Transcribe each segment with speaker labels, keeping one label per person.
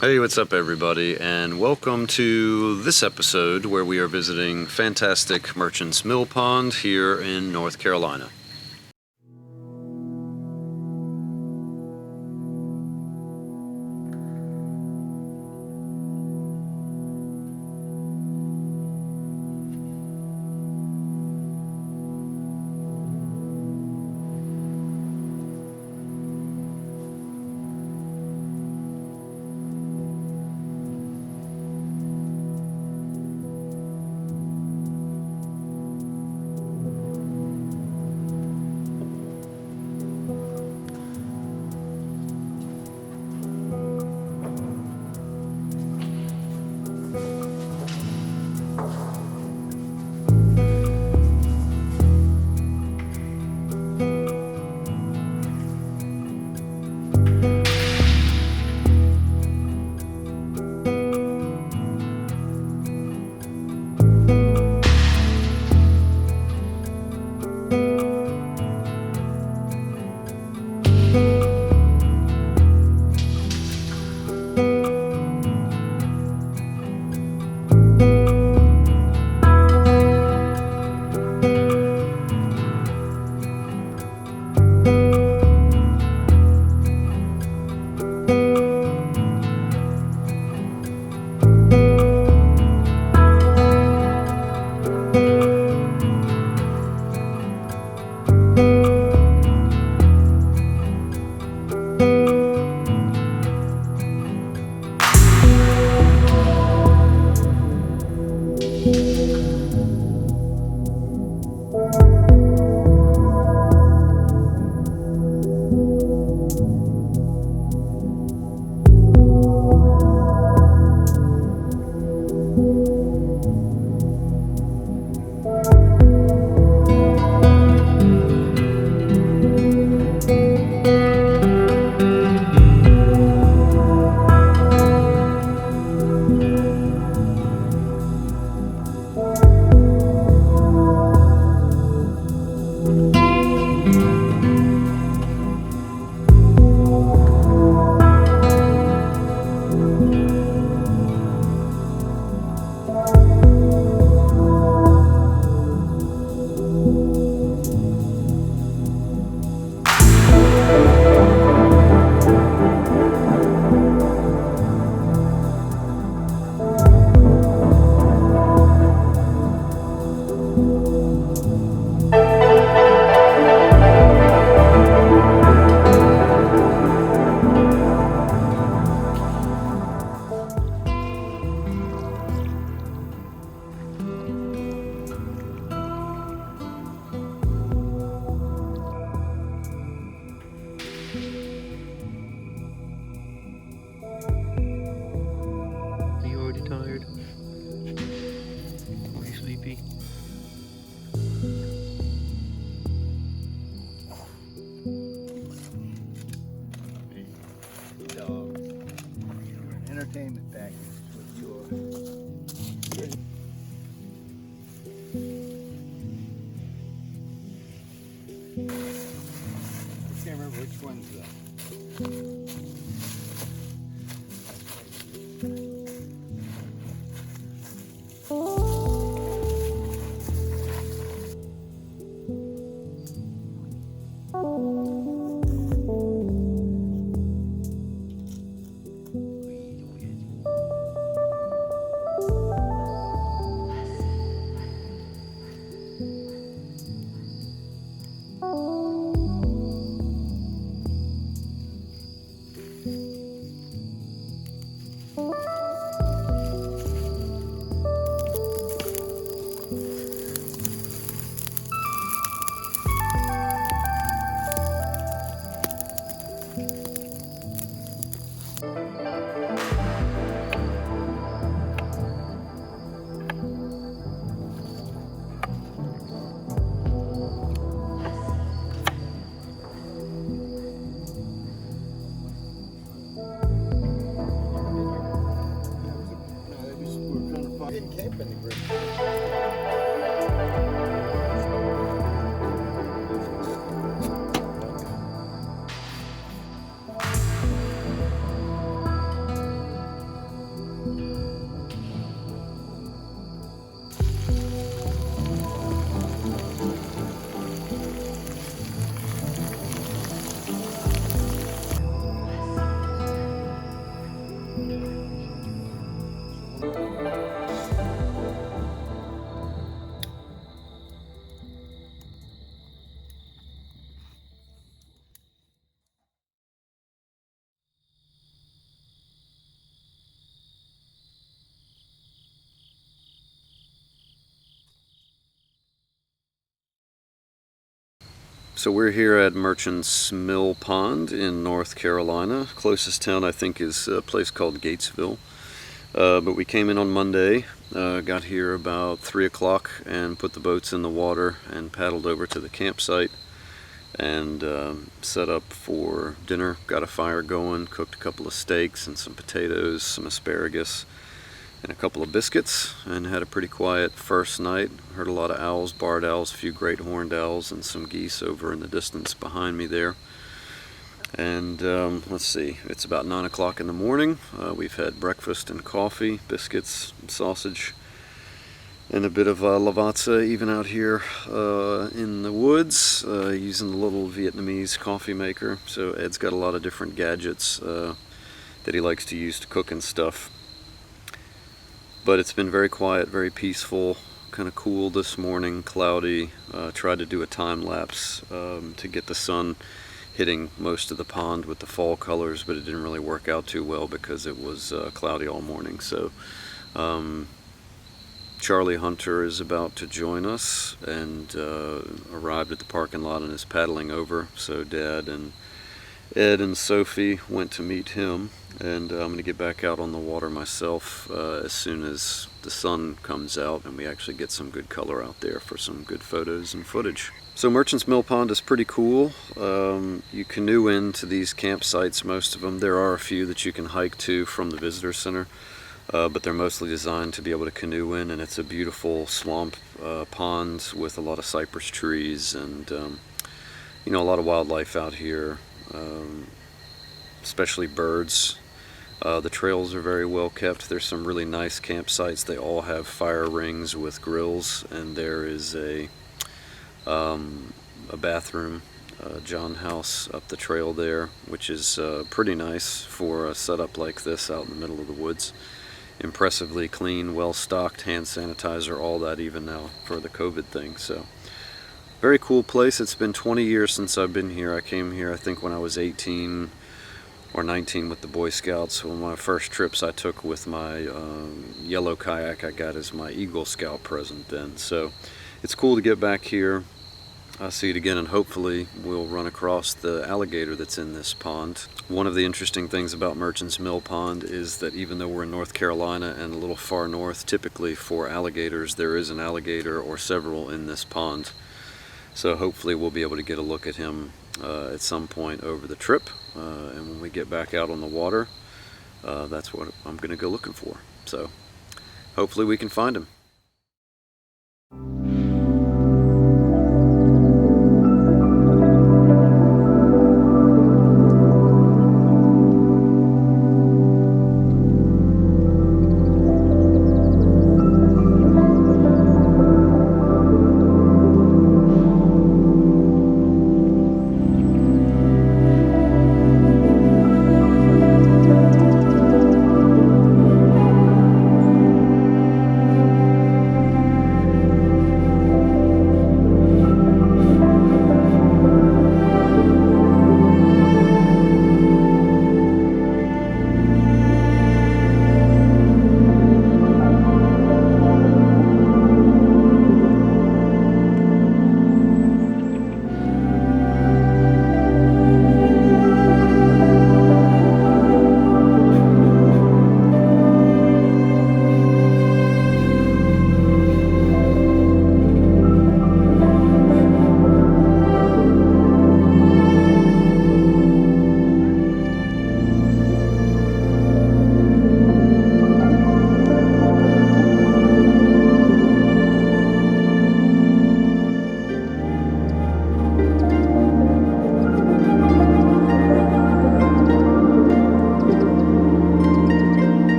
Speaker 1: Hey, what's up, everybody, and welcome to this episode where we are visiting fantastic Merchants Millpond here in North Carolina.
Speaker 2: Tired? Are you sleepy?
Speaker 3: Dogs. You're an entertainment package with your. I can't remember which one's the. Didn't camp in the group.
Speaker 1: So we're here at Merchant's Millpond in North Carolina. Closest town I think is a place called Gatesville. But we came in on Monday, got here about 3 o'clock and put the boats in the water and paddled over to the campsite and set up for dinner. Got a fire going, cooked a couple of steaks and some potatoes, some asparagus, and a couple of biscuits, and had a pretty quiet first night. Heard a lot of owls, barred owls, a few great horned owls, and some geese over in the distance behind me there. And let's see, it's about 9 o'clock in the morning. We've had breakfast and coffee, biscuits, and sausage, and a bit of lavazza even out here in the woods, using the little Vietnamese coffee maker. So Ed's got a lot of different gadgets that he likes to use to cook and stuff. But it's been very quiet, very peaceful, kind of cool this morning, cloudy. Tried to do a time lapse to get the sun hitting most of the pond with the fall colors, but it didn't really work out too well because it was cloudy all morning. So Charlie Hunter is about to join us and arrived at the parking lot and is paddling over. So Dad and Ed and Sophie went to meet him, and I'm going to get back out on the water myself as soon as the sun comes out and we actually get some good color out there for some good photos and footage. So Merchant's Millpond is pretty cool. You canoe into these campsites, most of them. There are a few that you can hike to from the visitor center, but they're mostly designed to be able to canoe in, and it's a beautiful swamp pond with a lot of cypress trees and you know, a lot of wildlife out here. Especially birds. The trails are very well kept. There's some really nice campsites. They all have fire rings with grills, and there is a bathroom, John house up the trail there, which is pretty nice for a setup like this out in the middle of the woods. Impressively clean, well stocked, hand sanitizer, all that even now for the COVID thing. So very cool place. It's been 20 years since I've been here. I came here I think when I was 18 or 19 with the Boy Scouts. One of my first trips I took with my yellow kayak I got as my Eagle Scout present then. So it's cool to get back here. I'll see it again, and hopefully we'll run across the alligator that's in this pond. One of the interesting things about Merchant's Millpond is that even though we're in North Carolina and a little far north, typically for alligators there is an alligator or several in this pond. So hopefully we'll be able to get a look at him at some point over the trip, and when we get back out on the water, that's what I'm going to go looking for. So hopefully we can find him.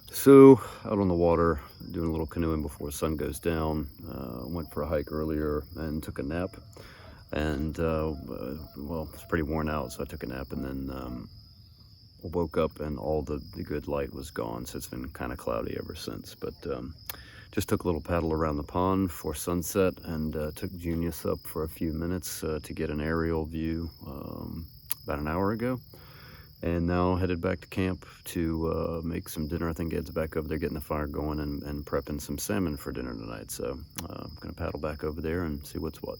Speaker 1: So, out on the water, doing a little canoeing before the sun goes down. Went for a hike earlier and took a nap. And, well, it's pretty worn out, so I took a nap and then woke up and all the good light was gone. So it's been kind of cloudy ever since. But just took a little paddle around the pond for sunset and took Junius up for a few minutes to get an aerial view about an hour ago. And now headed back to camp to make some dinner. I think Ed's back over there getting the fire going and prepping some salmon for dinner tonight. So I'm going to paddle back over there and see what's what.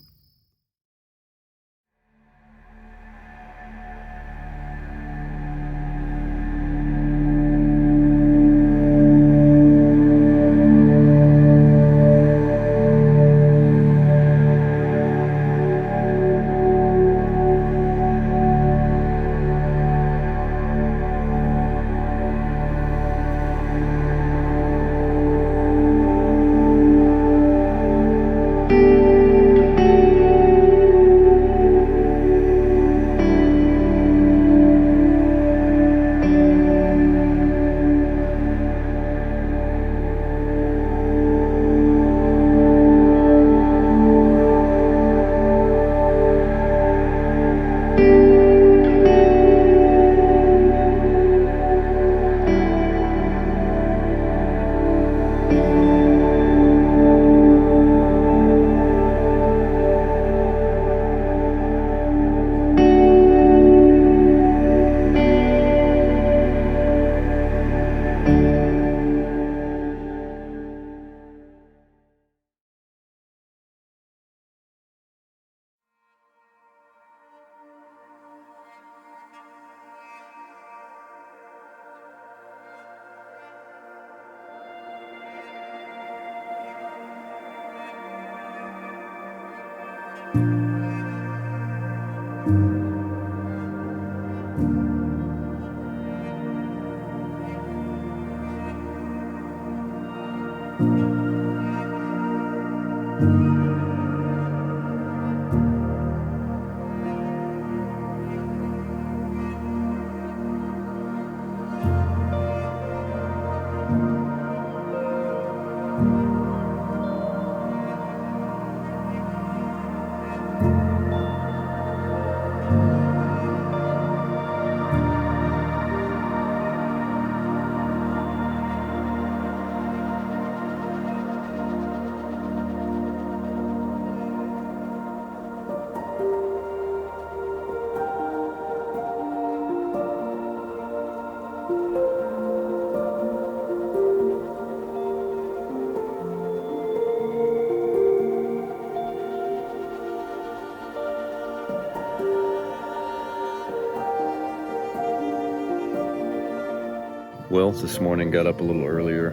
Speaker 1: Well, this morning got up a little earlier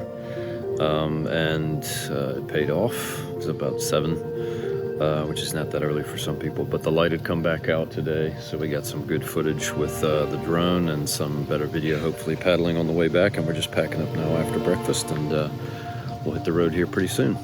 Speaker 1: and it paid off. It was about 7, which is not that early for some people, but the light had come back out today, so we got some good footage with the drone and some better video, hopefully paddling on the way back, and we're just packing up now after breakfast, and we'll hit the road here pretty soon.